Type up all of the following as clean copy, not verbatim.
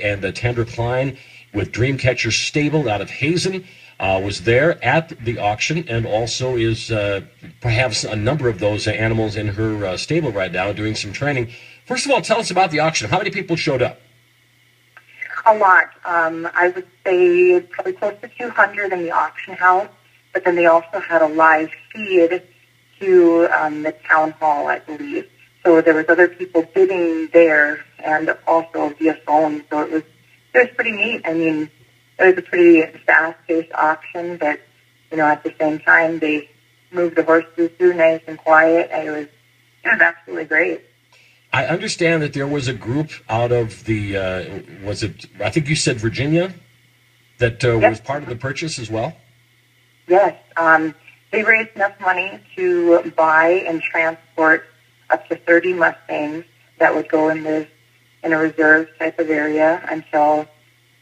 and Tandra Klein with Dreamcatcher Stable out of Hazen was there at the auction, and also is perhaps a number of those animals in her stable right now doing some training. First of all, tell us about the auction. How many people showed up? A lot. I would say probably close to 200 in the auction house, but then they also had a live feed to the town hall, I believe. So there was other people bidding there and also via phone. So it was pretty neat. I mean, it was a pretty fast-paced auction, but, you know, at the same time, they moved the horses through nice and quiet. It was absolutely great. I understand that there was a group out of the, I think you said Virginia, that was part of the purchase as well? Yes. They raised enough money to buy and transport up to 30 Mustangs that would go in a reserve type of area until,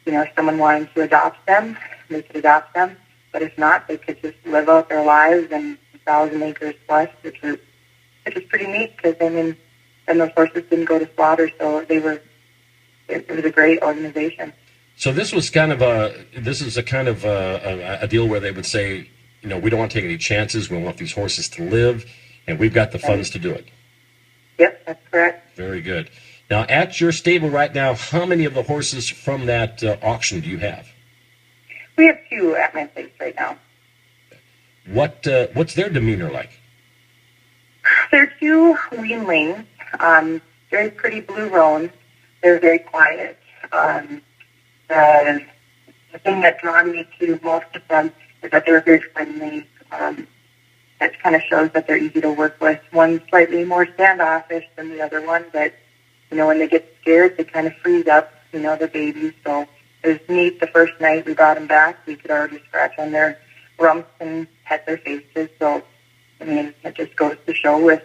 you know, if someone wanted to adopt them, they could adopt them. But if not, they could just live out their lives in 1,000 acres plus, which is pretty neat because, I mean, and those horses didn't go to slaughter, so it was a great organization. So this was kind of a deal where they would say, you know, we don't want to take any chances. We want these horses to live, and we've got the funds to do it. Yep, that's correct. Very good. Now, at your stable right now, how many of the horses from that auction do you have? We have 2 at my place right now. What's their demeanor like? They're 2 weanlings. Very pretty blue roans. They're very quiet. The thing that drew me to most of them is that they're very friendly. That kind of shows that they're easy to work with. One's slightly more standoffish than the other one, but, you know, when they get scared, they kind of freeze up, you know, the babies. So it was neat. The first night we brought them back, we could already scratch on their rumps and pet their faces. So, I mean, it just goes to show with,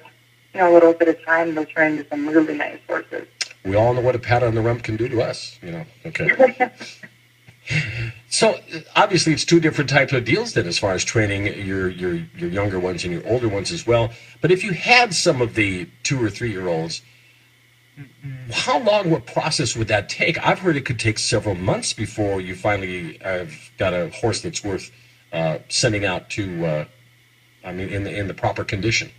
you know, a little bit of time, they'll turn into some really nice horses. We all know what a pat on the rump can do to us, you know. Okay. So obviously it's 2 different types of deals then as far as training your younger ones and your older ones as well. But if you had some of the 2 or 3-year-olds, how long, what process would that take? I've heard it could take several months before you finally have got a horse that's worth sending out to, in the proper condition.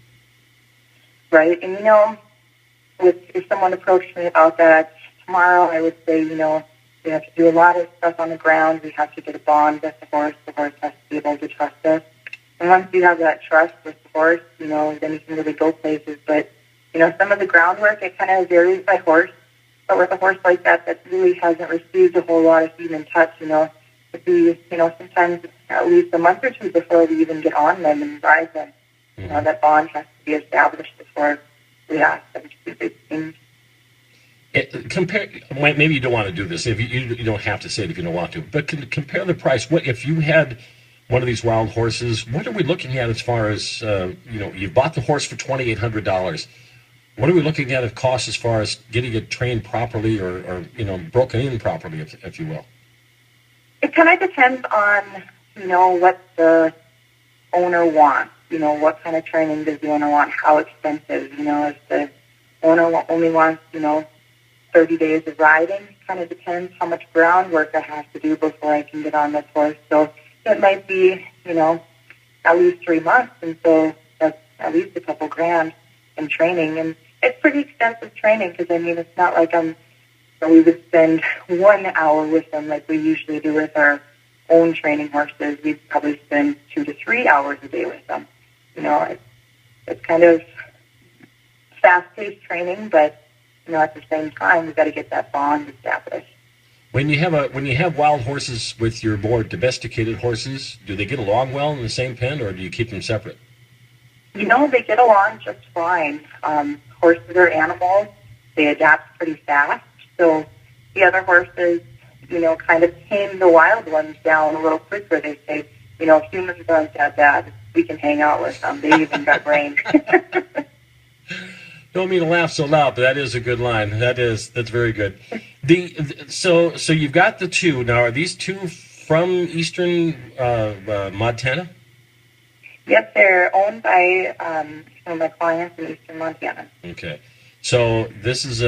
Right, and, you know, if someone approached me about that tomorrow, I would say, you know, we have to do a lot of stuff on the ground. We have to get a bond with the horse. The horse has to be able to trust us. And once you have that trust with the horse, you know, then you can really go places. But, you know, some of the groundwork, it kind of varies by horse. But with a horse like that really hasn't received a whole lot of human touch, you know, it'd be, you know, sometimes at least a month or 2 before we even get on them and ride them. Mm-hmm. You know, that bond has to be established before we ask them to do big things. Maybe you don't want to do this. If you don't have to say it if you don't want to. But compare the price. What if you had one of these wild horses? What are we looking at as far as you've bought the horse for $2,800? What are we looking at cost as far as getting it trained properly or broken in properly, if you will? It kind of depends on what the owner wants. What kind of training does the owner want? How expensive? If the owner only wants 30 days of riding, kind of depends how much groundwork I have to do before I can get on this horse. So it might be, at least 3 months, and so that's at least a couple grand in training. And it's pretty extensive training because, it's not like we would spend 1 hour with them like we usually do with our own training horses. We'd probably spend 2 to 3 hours a day with them. It's kind of fast-paced training, but at the same time, we've got to get that bond established. When you have wild horses with your more domesticated horses, do they get along well in the same pen, or do you keep them separate? They get along just fine. Horses are animals; they adapt pretty fast. So the other horses, kind of tame the wild ones down a little quicker. They say, if humans aren't that bad, we can hang out with them. They even got brains. Don't mean to laugh so loud, but that is a good line. That's very good. So you've got the 2 now. Are these 2 from eastern Montana? Yep, they're owned by some of my clients in eastern Montana. Okay. So this is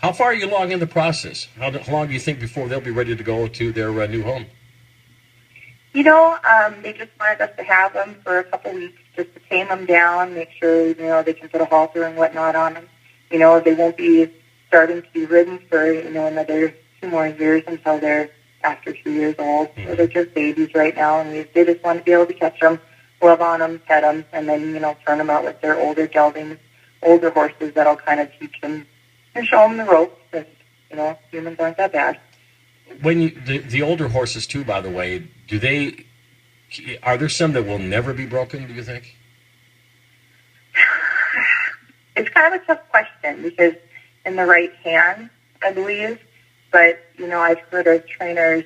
how far are you along in the process? How long do you think before they'll be ready to go to their new home? They just wanted us to have them for a couple weeks just to tame them down, make sure, they can put a halter and whatnot on them. They won't be starting to be ridden for, another 2 more years until they're after 2 years old. Mm-hmm. So they're just babies right now, and they just want to be able to catch them, love on them, pet them, and then, turn them out with their older geldings, older horses that'll kind of teach them and show them the ropes. And, humans aren't that bad. When the older horses too, by the way, are there some that will never be broken, do you think? It's kind of a tough question because in the right hands, I believe, but, I've heard of trainers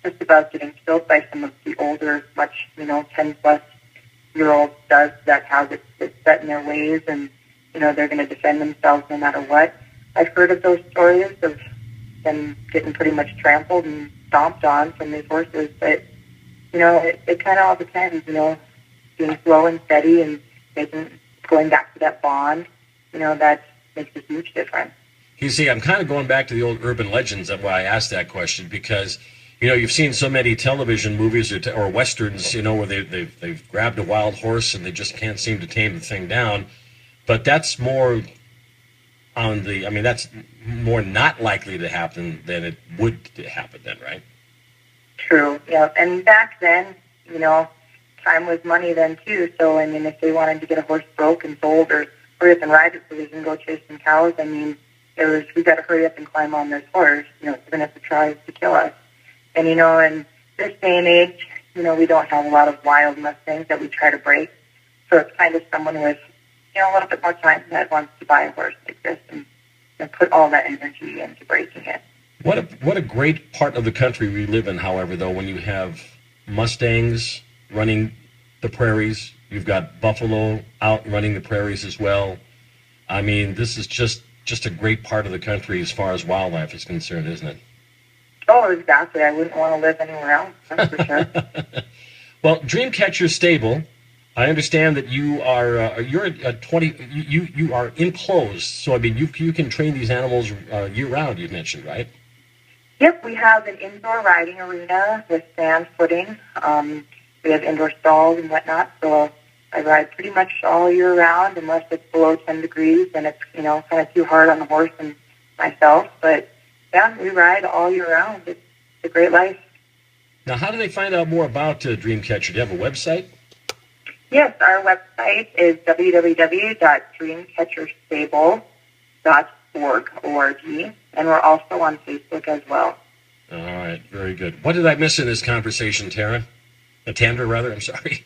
just about getting killed by some of the older, much, 10-plus-year-old studs that have it set in their ways and, they're going to defend themselves no matter what. I've heard of those stories of them getting pretty much trampled and stomped on from these horses, but, it kind of all depends, being slow and steady and going back to that bond, that makes a huge difference. You see, I'm kind of going back to the old urban legends. That's why I asked that question, because you've seen so many television movies or westerns, where they've grabbed a wild horse and they just can't seem to tame the thing down. But that's more that's more not likely to happen than it would happen then, right? True. Yeah. And back then, time was money then too. So if they wanted to get a horse broke and sold or hurry up and ride it so they can go chase some cows, we got to hurry up and climb on this horse, even if it tries to kill us. And, in this day and age, we don't have a lot of wild Mustangs that we try to break. So it's kind of someone with, a little bit more time that wants to buy a horse like this and put all that energy into breaking it. What a great part of the country we live in, however, though, when you have Mustangs running the prairies, you've got buffalo out running the prairies as well. This is just a great part of the country as far as wildlife is concerned, isn't it? Oh, exactly. I wouldn't want to live anywhere else, that's for sure. Well, Dreamcatcher Stable, I understand that you are you're a 20. You are enclosed, so you can train these animals year round. You mentioned, right? Yep, we have an indoor riding arena with sand footing. We have indoor stalls and whatnot, so I ride pretty much all year round unless it's below 10 degrees and it's, kind of too hard on the horse and myself. But, yeah, we ride all year round. It's a great life. Now, how do they find out more about Dreamcatcher? Do you have a website? Yes, our website is www.dreamcatcherstable.org, and we're also on Facebook as well. All right, very good. What did I miss in this conversation, Tara? Tandra, rather, I'm sorry.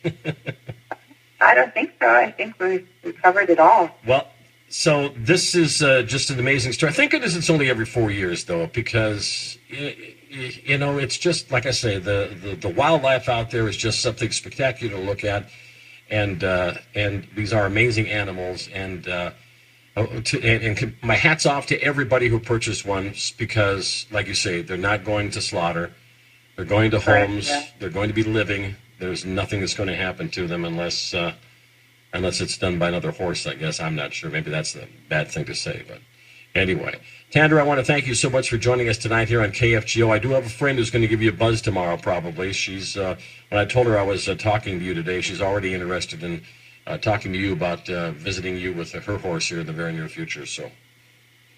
I don't think so. I think we covered it all. Well, so this is just an amazing story. Thank goodness it's only every 4 years, though, because, it's just, like I say, the wildlife out there is just something spectacular to look at. And these are amazing animals, and my hat's off to everybody who purchased one, because, like you say, they're not going to slaughter, they're going to homes, they're going to be living. There's nothing that's going to happen to them unless it's done by another horse, I guess. I'm not sure. Maybe that's a bad thing to say, but anyway. Tandra, I want to thank you so much for joining us tonight here on KFGO. I do have a friend who's going to give you a buzz tomorrow, probably. She's when I told her I was talking to you today, she's already interested in talking to you about visiting you with her horse here in the very near future. So,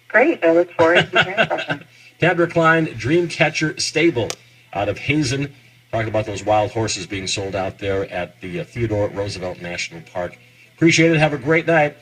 great. I look forward to hearing from her. Tandra Klein, Dreamcatcher Stable out of Hazen, talking about those wild horses being sold out there at the Theodore Roosevelt National Park. Appreciate it. Have a great night.